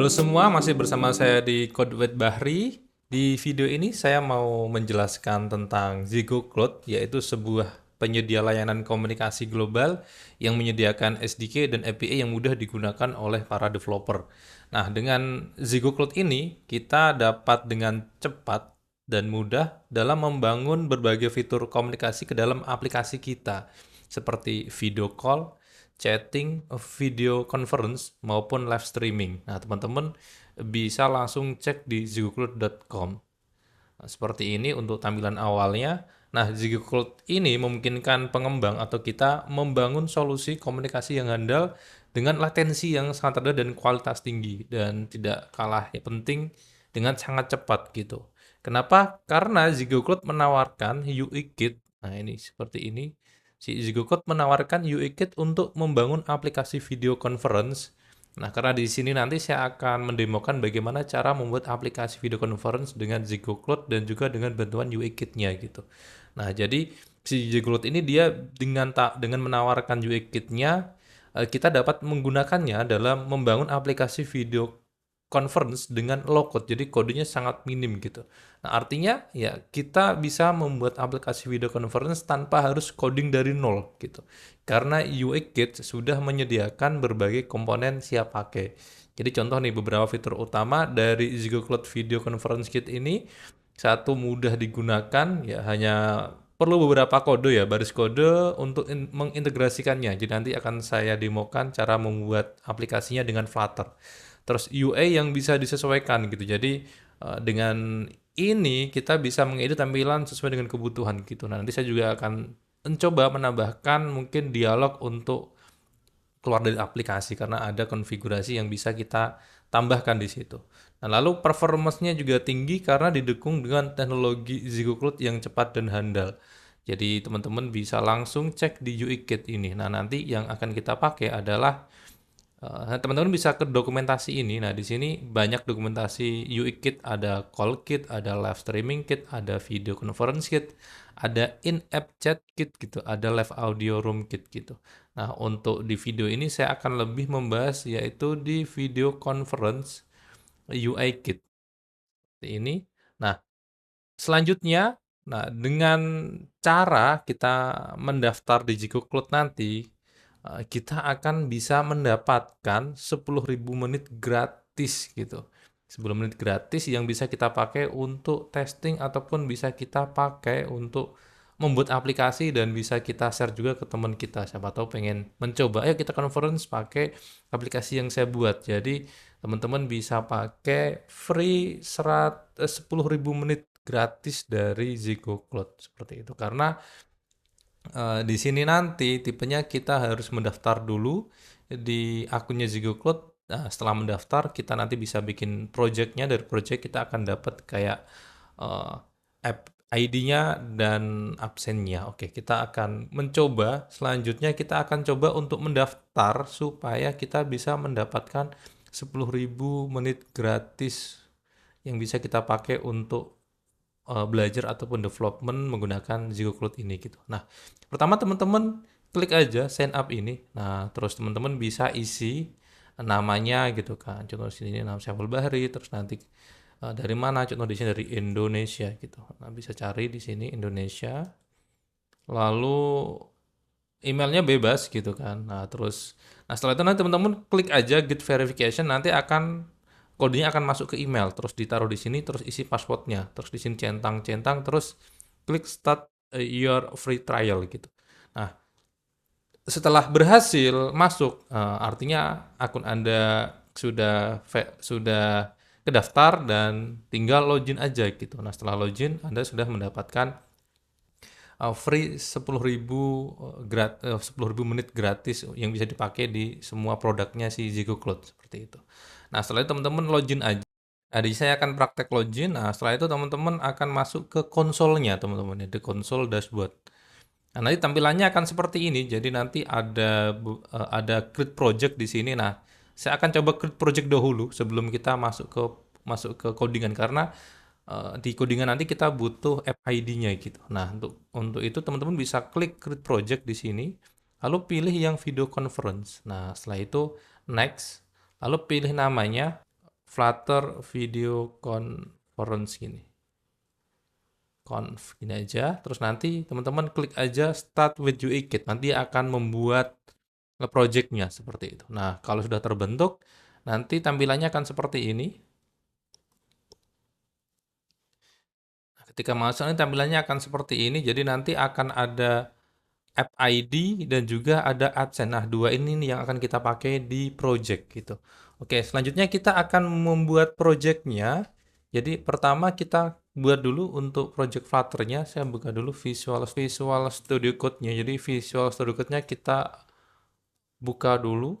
Halo semua, masih bersama saya di Code Bahri. Di video ini saya mau menjelaskan tentang Ziggo Cloud, yaitu sebuah penyedia layanan komunikasi global yang menyediakan SDK dan API yang mudah digunakan oleh para developer. Nah, dengan Ziggo Cloud ini, kita dapat dengan cepat dan mudah dalam membangun berbagai fitur komunikasi ke dalam aplikasi kita, seperti video call, chatting, video conference, maupun live streaming. Nah, teman-teman bisa langsung cek di zigocloud.com. Nah, seperti ini untuk tampilan awalnya. Nah, Zigocloud ini memungkinkan pengembang atau kita membangun solusi komunikasi yang handal dengan latensi yang sangat rendah dan kualitas tinggi, dan tidak kalah ya penting dengan sangat cepat gitu. Kenapa? Karena Zigocloud menawarkan UI Kit. Nah, ini seperti ini. Si Zigocloud menawarkan UI Kit untuk membangun aplikasi video conference. Nah, karena di sini nanti saya akan mendemokan bagaimana cara membuat aplikasi video conference dengan Ziggo Cloud dan juga dengan bantuan UI Kit-nya gitu. Nah, jadi si Ziggo Cloud ini dia dengan menawarkan UI Kit-nya, kita dapat menggunakannya dalam membangun aplikasi video conference dengan low code. Jadi kodenya sangat minim gitu. Nah, artinya ya kita bisa membuat aplikasi video conference tanpa harus coding dari nol gitu. Karena UI Kit sudah menyediakan berbagai komponen siap pakai. Jadi contoh nih beberapa fitur utama dari Ziggo Cloud Video Conference Kit ini. Satu, mudah digunakan, ya hanya perlu beberapa kode ya, baris kode untuk mengintegrasikannya. Jadi nanti akan saya demokan cara membuat aplikasinya dengan Flutter. Terus UA yang bisa disesuaikan gitu. Jadi dengan ini kita bisa mengedit tampilan sesuai dengan kebutuhan gitu. Nah, nanti saya juga akan mencoba menambahkan mungkin dialog untuk keluar dari aplikasi karena ada konfigurasi yang bisa kita tambahkan di situ. Nah, lalu performance-nya juga tinggi karena didukung dengan teknologi Ziggo Cloud yang cepat dan handal. Jadi teman-teman bisa langsung cek di UI Kit ini. Nah, nanti yang akan kita pakai adalah teman-teman bisa ke dokumentasi ini. Nah, di sini banyak dokumentasi UI Kit, ada call kit, ada live streaming kit, ada video conference kit, ada in-app chat kit gitu, ada live audio room kit gitu. Nah, untuk di video ini saya akan lebih membahas yaitu di video conference UI kit seperti ini. Nah, selanjutnya, nah dengan cara kita mendaftar di Jigo Cloud nanti, kita akan bisa mendapatkan 10.000 menit gratis gitu. 10 menit gratis yang bisa kita pakai untuk testing ataupun bisa kita pakai untuk membuat aplikasi dan bisa kita share juga ke teman kita. Siapa tahu pengen mencoba, ayo kita conference pakai aplikasi yang saya buat. Jadi teman-teman bisa pakai free 10.000 menit gratis dari Ziggo Cloud seperti itu. Karena di sini nanti tipenya kita harus mendaftar dulu di akunnya Ziggo Cloud. Nah, setelah mendaftar kita nanti bisa bikin projectnya. Dari project kita akan dapat kayak app ID-nya dan absennya. Oke, kita akan mencoba. Selanjutnya kita akan coba untuk mendaftar supaya kita bisa mendapatkan 10.000 menit gratis yang bisa kita pakai untuk belajar ataupun development menggunakan Ziggo Cloud ini gitu. Nah, pertama teman-teman klik aja sign up ini. Nah, terus teman-teman bisa isi namanya gitu kan. Contoh sini nama Syaful Bahri, terus nanti dari mana? Contoh di sini dari Indonesia gitu. Nah, bisa cari di sini Indonesia. Lalu emailnya bebas gitu kan. Nah setelah itu nanti teman-teman klik aja get verification, nanti akan kodenya akan masuk ke email, terus ditaruh di sini, terus isi passwordnya, terus di sini centang-centang, terus klik start your free trial gitu. Nah, setelah berhasil masuk, artinya akun Anda sudah kedaftar dan tinggal login aja gitu. Nah, setelah login Anda sudah mendapatkan free 10.000 menit gratis yang bisa dipakai di semua produknya si Ziggo Cloud seperti itu. Nah, setelah itu teman-teman login aja. Nah, di saya akan praktek login. Nah, setelah itu teman-teman akan masuk ke konsolnya, teman-teman ya, di konsol dashboard. Nah, nanti tampilannya akan seperti ini. Jadi nanti ada create project di sini. Nah, saya akan coba create project dahulu sebelum kita masuk ke codingan karena di codingan nanti kita butuh app ID-nya gitu. Nah, untuk itu teman-teman bisa klik create project di sini, lalu pilih yang video conference. Nah, setelah itu next, lalu pilih namanya. Flutter Video Conference gini. Conf gini aja. Terus nanti teman-teman klik aja Start with UI Kit. Nanti akan membuat project-nya seperti itu. Nah, kalau sudah terbentuk, nanti tampilannya akan seperti ini. Ketika masuk, ini tampilannya akan seperti ini. Jadi nanti akan ada app ID dan juga ada AdSense. Nah, dua ini nih yang akan kita pakai di project gitu. Oke, selanjutnya kita akan membuat project-nya. Jadi pertama kita buat dulu untuk project Flutter-nya. Saya buka dulu Visual Studio Code-nya. Jadi Visual Studio Code-nya kita buka dulu.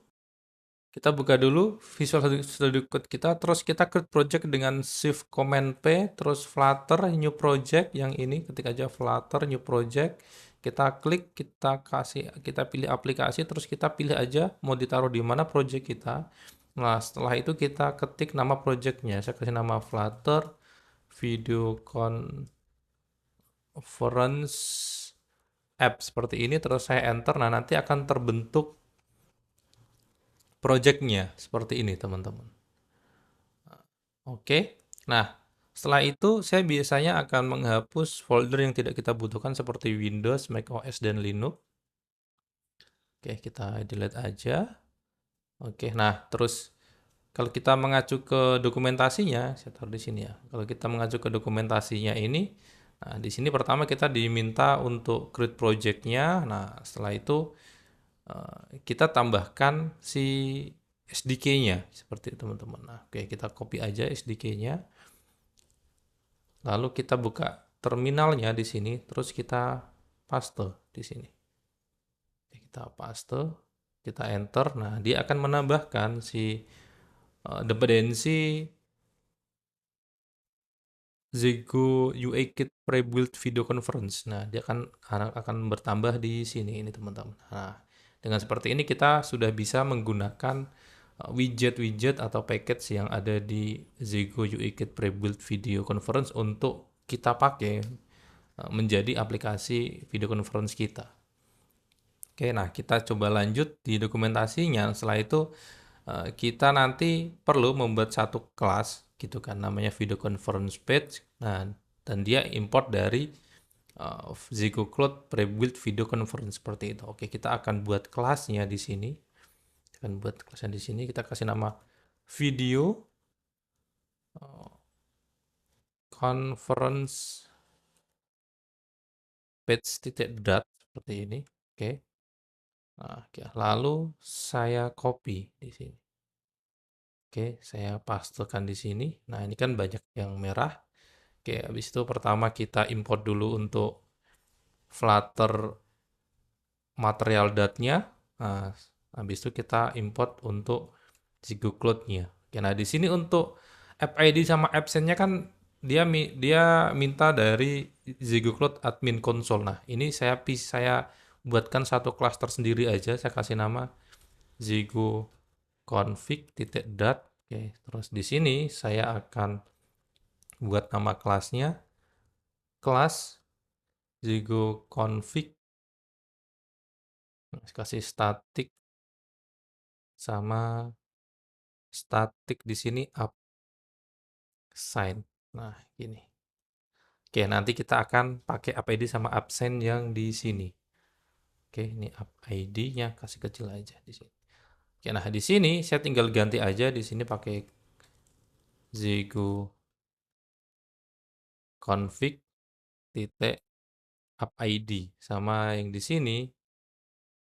Kita buka dulu Visual Studio Code kita, terus kita create project dengan Shift Command P, terus Flutter New Project yang ini, ketik aja Flutter New Project, kita klik, kita pilih aplikasi, terus kita pilih aja mau ditaruh di mana project kita. Nah, setelah itu kita ketik nama projectnya, saya kasih nama Flutter Video Conference App seperti ini, terus saya enter. Nah, nanti akan terbentuk projectnya seperti ini teman-teman. Oke. Nah, setelah itu saya biasanya akan menghapus folder yang tidak kita butuhkan seperti Windows, Mac OS, dan Linux. Oke, kita delete aja. Oke, nah terus kalau kita mengacu ke dokumentasinya, saya taruh di sini ya. Kalau kita mengacu ke dokumentasinya ini, nah di sini pertama kita diminta untuk create project-nya. Nah, setelah itu kita tambahkan si SDK-nya seperti itu teman-teman. Nah, oke kita copy aja SDK-nya. Lalu kita buka terminalnya di sini, terus kita paste di sini. Kita paste, kita enter. Nah, dia akan menambahkan si dependensi Zego UI Kit Pre-built Video Conference. Nah, dia akan bertambah di sini ini teman-teman. Nah, dengan seperti ini kita sudah bisa menggunakan widget-widget atau package yang ada di Zego UI Kit Pre-built Video Conference untuk kita pakai menjadi aplikasi video conference kita. Oke, nah kita coba lanjut di dokumentasinya. Setelah itu kita nanti perlu membuat satu kelas gitu kan, namanya video conference page. Nah, dan dia import dari Zego Cloud Pre-built Video Conference seperti itu. Oke, kita akan buat kelasnya di sini. Kita akan buat kelasnya di sini. Kita kasih nama video conference page titik dot seperti ini. Oke. Nah, oke. Lalu saya copy di sini. Oke, saya pastekan di sini. Nah, ini kan banyak yang merah. Oke, habis itu pertama kita import dulu untuk Flutter material datnya. Nah, habis itu kita import untuk Zego Cloud-nya. Oke, nah di sini untuk app ID sama absen-nya kan dia minta dari Zego Cloud admin console. Nah, ini saya buatkan satu kelas tersendiri aja. Saya kasih nama Zego config titik dat. Oke, terus di sini saya akan buat nama kelasnya kelas Zego config, kasih static sama static di sini assign. Nah, gini. Oke, nanti kita akan pakai app ID sama absen yang di sini. Oke, ini app ID-nya kasih kecil aja di sini. Oke, nah di sini saya tinggal ganti aja di sini pakai Zego config titik app ID sama yang di sini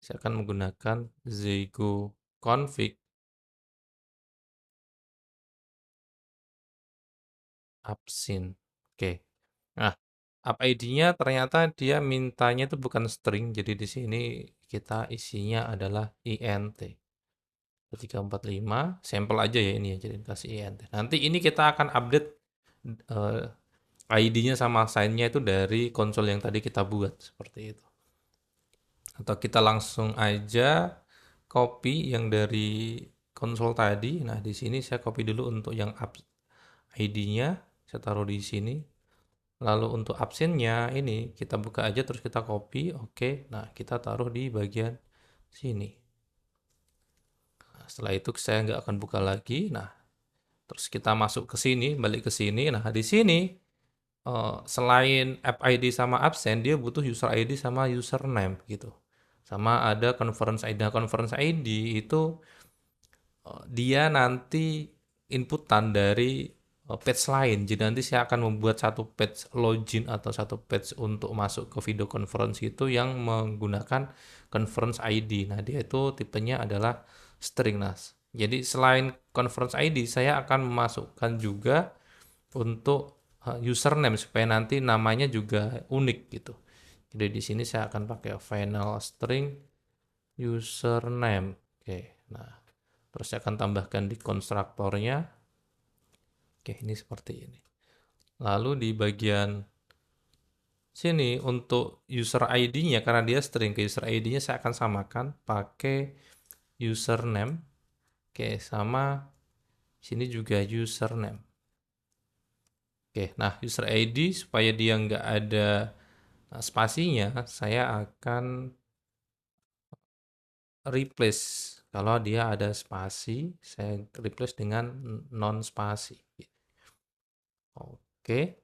saya akan menggunakan Zego config absen. Oke. Nah, app ID-nya ternyata dia mintanya itu bukan string, jadi di sini kita isinya adalah int. 345 sampel aja ya ini ya, jadi kasih int. Nanti ini kita akan update ID-nya sama sign-nya itu dari konsol yang tadi kita buat seperti itu. Atau kita langsung aja copy yang dari konsol tadi. Nah, di sini saya copy dulu untuk yang ID-nya, saya taruh di sini. Lalu untuk absennya ini kita buka aja terus kita copy. Oke, nah kita taruh di bagian sini. Nah, setelah itu saya nggak akan buka lagi. Nah, Terus kita masuk ke sini, balik ke sini. Nah, di sini selain app ID sama absen, dia butuh user ID sama username gitu. Sama ada conference ID. Nah, conference ID itu dia nanti inputan dari page lain. Jadi nanti saya akan membuat satu page login atau satu page untuk masuk ke video conference itu yang menggunakan conference ID. Nah, dia itu tipenya adalah string. Nah, jadi selain conference ID, saya akan memasukkan juga untuk username supaya nanti namanya juga unik gitu. Jadi di sini saya akan pakai final string username. Oke, nah terus saya akan tambahkan di konstruktornya. Oke, ini seperti ini. Lalu di bagian sini untuk user ID-nya, karena dia string, ke user ID-nya saya akan samakan pakai username. Oke, sama sini juga username. Oke, nah user ID supaya dia nggak ada spasinya, saya akan replace. Kalau dia ada spasi, saya replace dengan non spasi. Oke,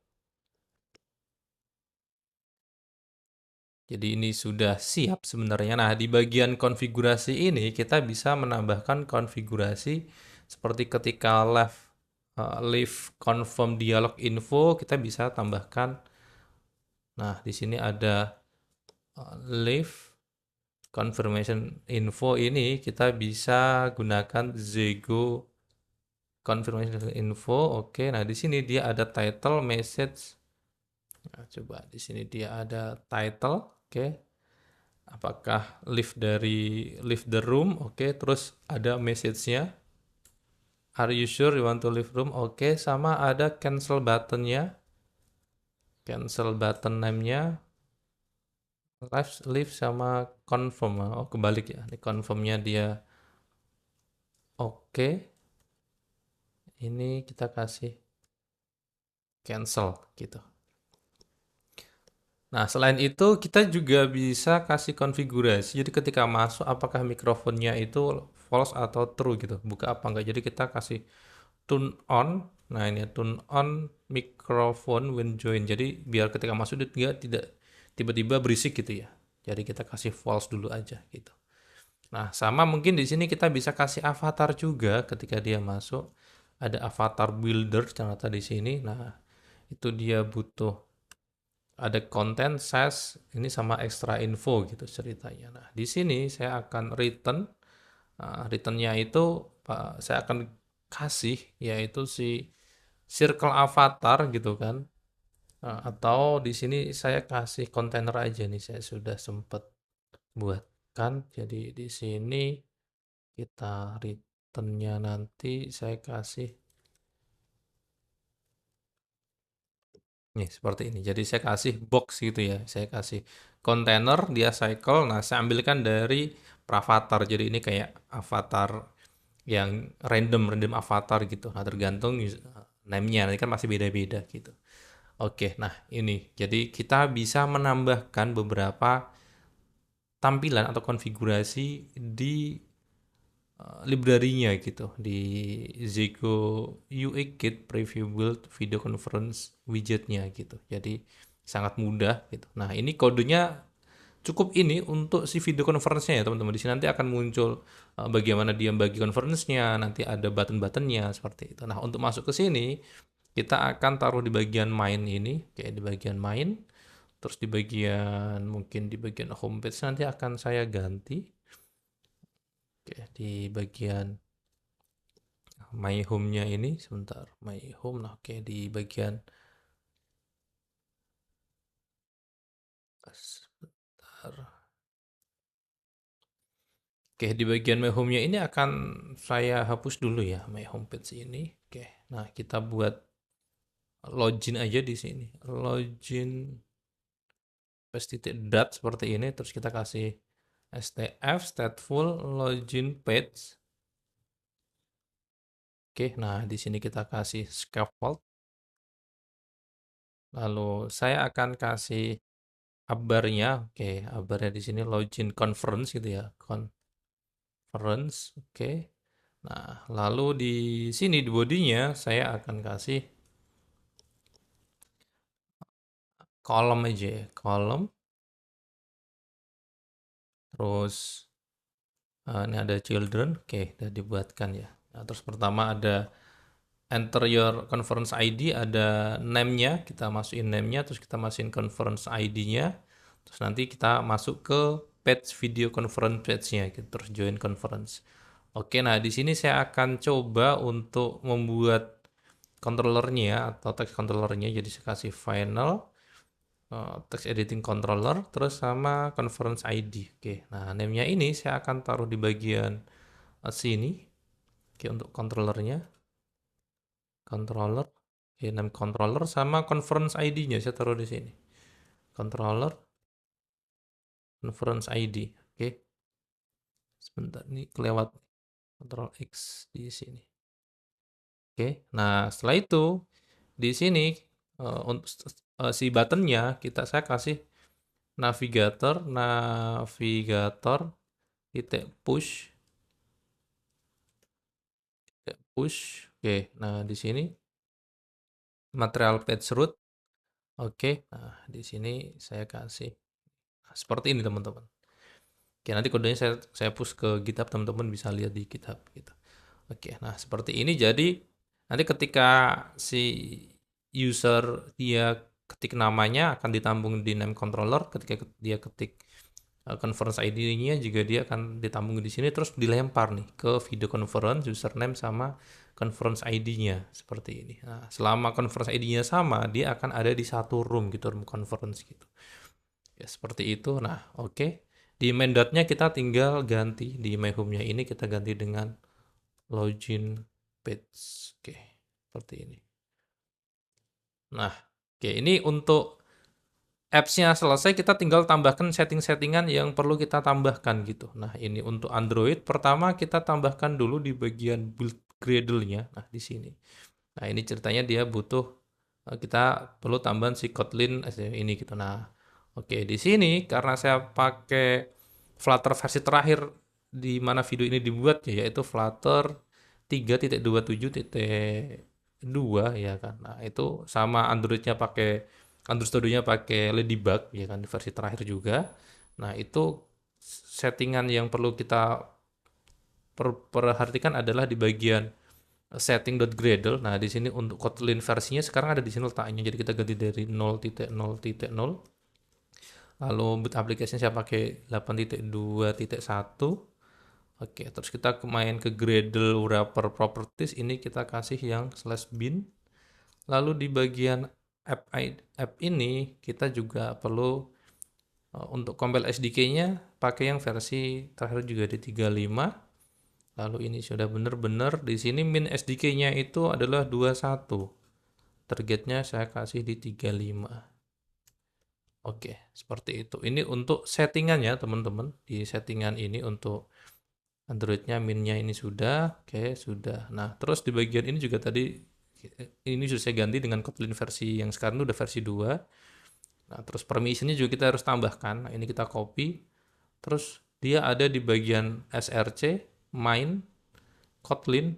jadi ini sudah siap sebenarnya. Nah, di bagian konfigurasi ini kita bisa menambahkan konfigurasi seperti ketika leave confirm dialog info, kita bisa tambahkan. Nah, di sini ada leave confirmation info, ini kita bisa gunakan Zego confirmation info. Oke, nah di sini dia ada title message. Nah, coba di sini dia ada title. Oke, apakah leave the room? Oke, terus ada message-nya. Are you sure you want to leave room? Oke, sama ada cancel button-nya. Cancel button name-nya. Leave sama confirm. Oh, kebalik ya. Ini confirm-nya dia. Oke, ini kita kasih cancel gitu. Nah, selain itu kita juga bisa kasih konfigurasi. Jadi ketika masuk apakah mikrofonnya itu false atau true gitu. Buka apa enggak. Jadi kita kasih turn on. Nah, ini turn on microphone when join. Jadi biar ketika masuk dia tidak tiba-tiba berisik gitu ya. Jadi kita kasih false dulu aja gitu. Nah, sama mungkin di sini kita bisa kasih avatar juga ketika dia masuk. Ada avatar builder ternyata di sini. Nah, itu dia butuh ada konten size ini sama extra info gitu ceritanya. Nah, di sini saya akan return. Returnnya itu saya akan kasih yaitu si circle avatar gitu kan. Atau di sini saya kasih kontainer aja nih, saya sudah sempat buatkan. Jadi di sini kita returnnya nanti saya kasih nih seperti ini. Jadi saya kasih box gitu ya. Saya kasih kontainer, dia cycle. Nah, saya ambilkan dari pravatar. Jadi ini kayak avatar yang random avatar gitu. Nah, tergantung name-nya. Nanti kan masih beda-beda gitu. Oke, nah ini. Jadi kita bisa menambahkan beberapa tampilan atau konfigurasi di library-nya gitu di Zego UI Kit Preview Build Video Conference widgetnya gitu. Jadi sangat mudah gitu. Nah, ini kodenya cukup ini untuk si video conference-nya ya teman-teman. Di sini nanti akan muncul bagaimana dia bagi conference-nya, nanti ada button-buttonnya seperti itu. Nah, untuk masuk ke sini kita akan taruh di bagian main ini, kayak di bagian main, terus di bagian mungkin di bagian homepage nanti akan saya ganti. Oke, di bagian my home-nya ini sebentar, my home. Nah, oke, di bagian sebentar. Oke, di bagian my home-nya ini akan saya hapus dulu ya, my homepage ini. Oke, nah kita buat login aja di sini. Login _dat seperti ini, terus kita kasih stf stateful login page. Oke, nah di sini kita kasih scaffold. Lalu saya akan kasih abarnya. Oke, abarnya di sini login conference gitu ya. Conference, oke. Nah, lalu di sini di bodinya saya akan kasih kolom aja ya, kolom. Terus ini ada children, oke, udah dibuatkan ya. Nah, terus pertama ada enter your conference ID, ada name-nya, kita masukin name-nya, terus kita masukin conference ID-nya, terus nanti kita masuk ke page video conference page-nya, gitu, terus join conference. Oke, nah di sini saya akan coba untuk membuat controllernya atau text controllernya, jadi saya kasih final, text editing controller, terus sama conference ID. Oke, nah name-nya ini saya akan taruh di bagian sini. Oke, untuk controllernya, controller, oke, name controller sama conference ID-nya saya taruh di sini. Controller, conference ID. Oke, sebentar ini kelewat Control X di sini. Oke, nah setelah itu di sini untuk si buttonnya saya kasih navigator titik push titik push. Oke, nah di sini material page root. Oke, nah di sini saya kasih seperti ini teman-teman. Oke, nanti kodenya saya push ke GitHub, teman-teman bisa lihat di GitHub gitu. Oke, nah seperti ini. Jadi nanti ketika si user dia ketik namanya akan ditambung di name controller, ketika dia ketik conference ID-nya juga dia akan ditambung di sini terus dilempar nih ke video conference username sama conference ID-nya seperti ini. Nah, selama conference ID-nya sama, dia akan ada di satu room gitu, room conference gitu. Ya, seperti itu. Nah, oke. Di main dot-nya kita tinggal ganti di my home-nya ini kita ganti dengan login page. Oke, seperti ini. Nah, oke, ini untuk apps-nya selesai, kita tinggal tambahkan setting-settingan yang perlu kita tambahkan gitu. Nah, ini untuk Android, pertama kita tambahkan dulu di bagian build Gradle-nya. Nah, di sini. Nah, ini ceritanya dia butuh, kita perlu tambahan si Kotlin ini gitu. Nah, oke, di sini karena saya pakai Flutter versi terakhir di mana video ini dibuat, yaitu Flutter 3.27.2 ya kan. Nah, itu sama Android Studio-nya pakai Ladybug ya kan di versi terakhir juga. Nah, itu settingan yang perlu kita perhatikan adalah di bagian setting.gradle. Nah, di sini untuk Kotlin versinya sekarang ada di sini letaknya. Jadi kita ganti dari 0.0.0. Lalu boot application saya pakai 8.2.1. Oke, terus kita main ke Gradle wrapper properties, ini kita kasih yang /bin. Lalu di bagian app ini kita juga perlu untuk compile SDK-nya pakai yang versi terakhir juga di 35. Lalu ini sudah benar-benar di sini min SDK-nya itu adalah 21. Targetnya saya kasih di 35. Oke, seperti itu. Ini untuk settingan ya, teman-teman. Di settingan ini untuk Android-nya min-nya ini sudah. Oke, sudah. Nah, terus di bagian ini juga tadi ini sudah saya ganti dengan Kotlin versi yang sekarang itu udah versi 2. Nah, terus permission-nya juga kita harus tambahkan. Nah, ini kita copy. Terus dia ada di bagian src, main, Kotlin,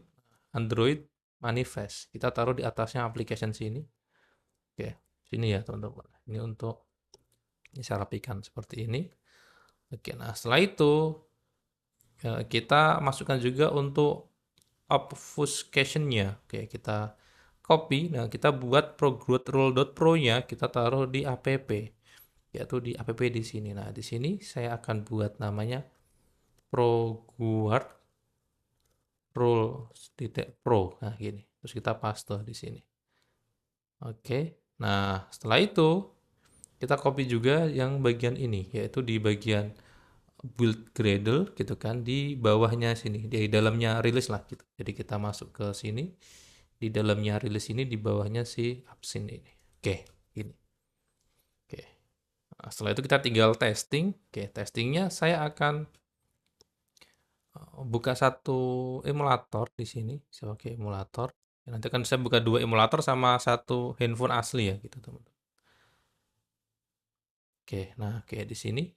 Android, manifest. Kita taruh di atasnya application sini. Oke, sini ya teman-teman. Ini untuk ini saya rapikan seperti ini. Oke, nah setelah itu kita masukkan juga untuk obfuscation-nya. Oke, kita copy. Nah, kita buat progradrole.pro-nya kita taruh di app, yaitu di app di sini. Nah, di sini saya akan buat namanya progradrole.pro. Nah, gini. Terus kita paste di sini. Oke. Nah, setelah itu kita copy juga yang bagian ini, yaitu di bagian build Gradle gitu kan, di bawahnya sini, di dalamnya rilis lah gitu. Jadi kita masuk ke sini, di dalamnya rilis ini, di bawahnya si absin ini. Oke, ini. Oke. Nah, setelah itu kita tinggal testing. Oke, testingnya saya akan buka satu emulator di sini. Saya pakai emulator. Nanti kan saya buka dua emulator sama satu handphone asli ya gitu teman-teman. Oke, nah kayak di sini.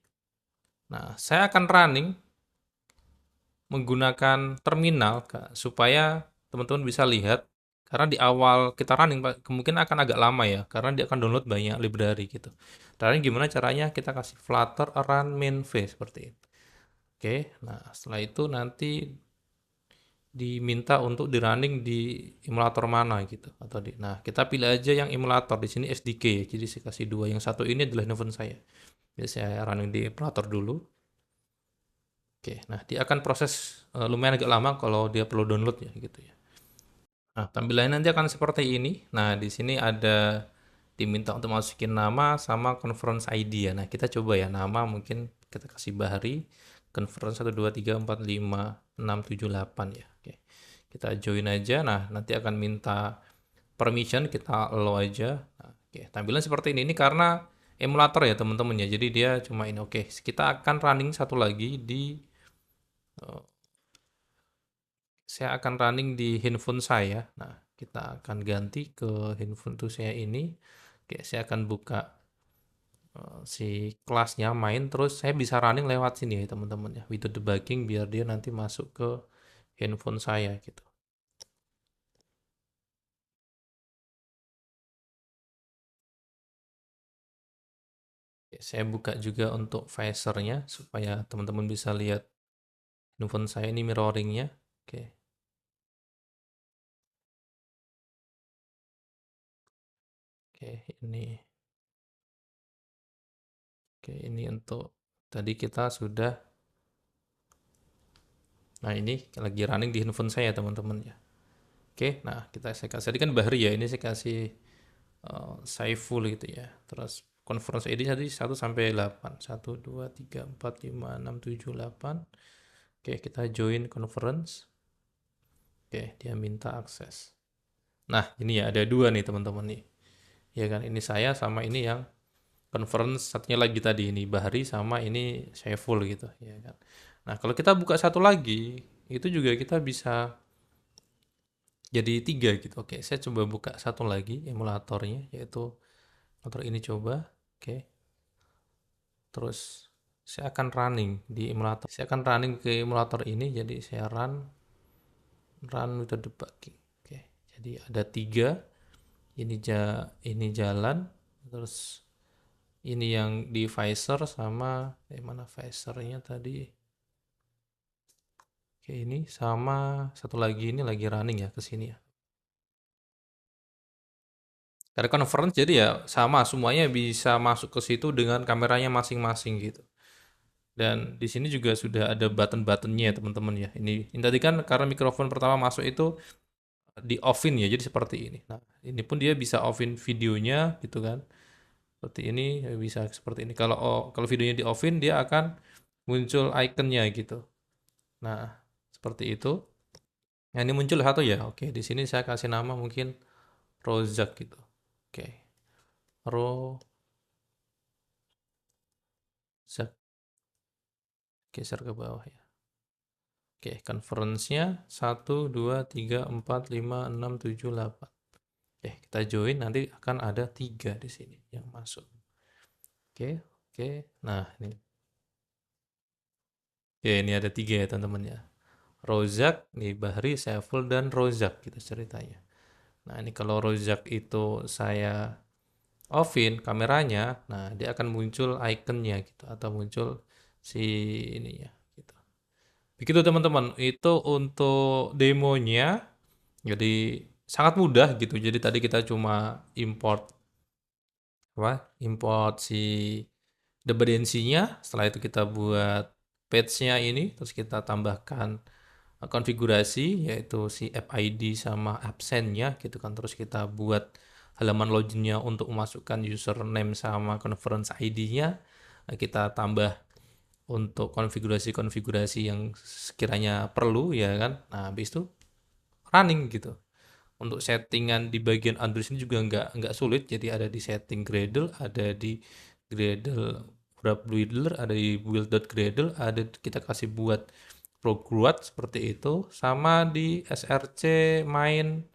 Nah, saya akan running menggunakan terminal Kak, supaya teman-teman bisa lihat karena di awal kita running Pak, kemungkinan akan agak lama ya karena dia akan download banyak library gitu. Caranya gimana caranya? Kita kasih flutter run main phase seperti itu. Oke, nah setelah itu nanti diminta untuk di running di emulator mana gitu atau nah kita pilih aja yang emulator di sini SDK ya. Jadi saya kasih dua. Yang satu ini adalah handphone saya. Jadi saya running di emulator dulu. Oke, nah dia akan proses lumayan agak lama kalau dia perlu download ya gitu ya. Nah, tampilannya nanti akan seperti ini. Nah, di sini ada diminta untuk masukin nama sama conference ID ya. Nah, kita coba ya nama mungkin kita kasih Bahri conference 1 2 3 4 5 6 7 8 ya. Oke. Kita join aja. Nah, nanti akan minta permission kita allow aja. Nah, oke, tampilan seperti ini. Ini karena emulator ya, teman-teman ya. Jadi dia cuma ini. Oke, kita akan running satu lagi di eh, saya akan running di handphone saya. Nah, kita akan ganti ke handphone tuh saya ini. Oke, saya akan buka si kelasnya main terus saya bisa running lewat sini ya teman-teman ya. Without debugging biar dia nanti masuk ke handphone saya gitu. Oke, saya buka juga untuk visornya supaya teman-teman bisa lihat handphone saya ini mirroringnya. Oke, oke ini. Oke, ini untuk tadi kita sudah. Nah, ini lagi running di handphone saya teman-teman ya. Oke, nah saya kasih tadi kan Bahri ya, ini saya kasih Saiful gitu ya. Terus conference ID tadi 1 sampai 8. 1 2 3 4 5 6 7 8. Oke, kita join conference. Oke, dia minta akses. Nah, ini ya ada dua nih teman-teman nih. Ya kan, ini saya sama ini yang conference satunya lagi tadi ini Bahri sama ini Saiful gitu ya kan. Nah, kalau kita buka satu lagi, itu juga kita bisa jadi tiga gitu. Oke, saya coba buka satu lagi emulatornya, yaitu emulator ini coba. Oke, terus saya akan running di emulator. Saya akan running ke emulator ini, jadi saya run with the debugging. Oke, jadi ada tiga. Ini jalan, terus ini yang di visor sama mana visornya tadi. Oke, ini sama satu lagi ini lagi running ya ke sini ya. Karena conference jadi ya sama semuanya bisa masuk ke situ dengan kameranya masing-masing gitu. Dan di sini juga sudah ada button-buttonnya ya teman-teman ya. Ini tadi kan karena mikrofon pertama masuk itu di offin ya, jadi seperti ini. Nah, ini pun dia bisa offin videonya gitu kan. Seperti ini bisa seperti ini. Kalau videonya di offin dia akan muncul ikonnya gitu. Nah, seperti itu. Nah, ini muncul satu ya. Oke, di sini saya kasih nama mungkin Rozak gitu. Oke. Rozak geser ke bawah ya. Oke, conference-nya 1 2 3 4 5 6 7 8. Oke, kita join nanti akan ada tiga di sini yang masuk. Oke, oke. Nah, ini. Oke, ini ada tiga ya teman-teman ya. Rozak, nih Bahri, Saiful, dan Rozak gitu ceritanya. Nah, ini kalau Rozak itu saya offin kameranya, nah dia akan muncul ikonnya gitu atau muncul si ininya gitu. Begitu teman-teman, itu untuk demonya. Jadi sangat mudah gitu. Jadi tadi kita cuma import import si dependensinya. Setelah itu kita buat page-nya ini, terus kita tambahkan konfigurasi yaitu si app ID sama absennya gitu kan. Terus kita buat halaman loginnya untuk memasukkan username sama conference ID-nya. Nah, kita tambah untuk konfigurasi-konfigurasi yang sekiranya perlu ya kan. Nah, habis itu running gitu. Untuk settingan di bagian Android ini juga nggak sulit. Jadi ada di setting Gradle, ada di Gradle wrap builder, ada di build.gradle, ada kita kasih buat ProGuard seperti itu. Sama di src main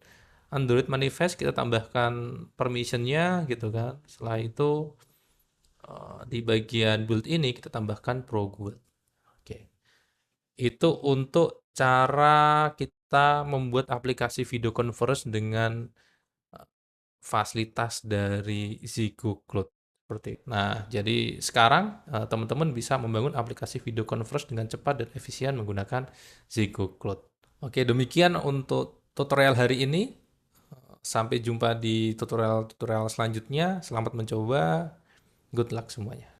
Android manifest kita tambahkan permissionnya gitu kan. Setelah itu di bagian build ini kita tambahkan ProGuard. Oke. Itu untuk cara kita membuat aplikasi video conference dengan fasilitas dari Ziggo Cloud seperti itu. Nah, jadi sekarang teman-teman bisa membangun aplikasi video conference dengan cepat dan efisien menggunakan Ziggo Cloud. Oke, demikian untuk tutorial hari ini. Sampai jumpa di tutorial-tutorial selanjutnya. Selamat mencoba. Good luck semuanya.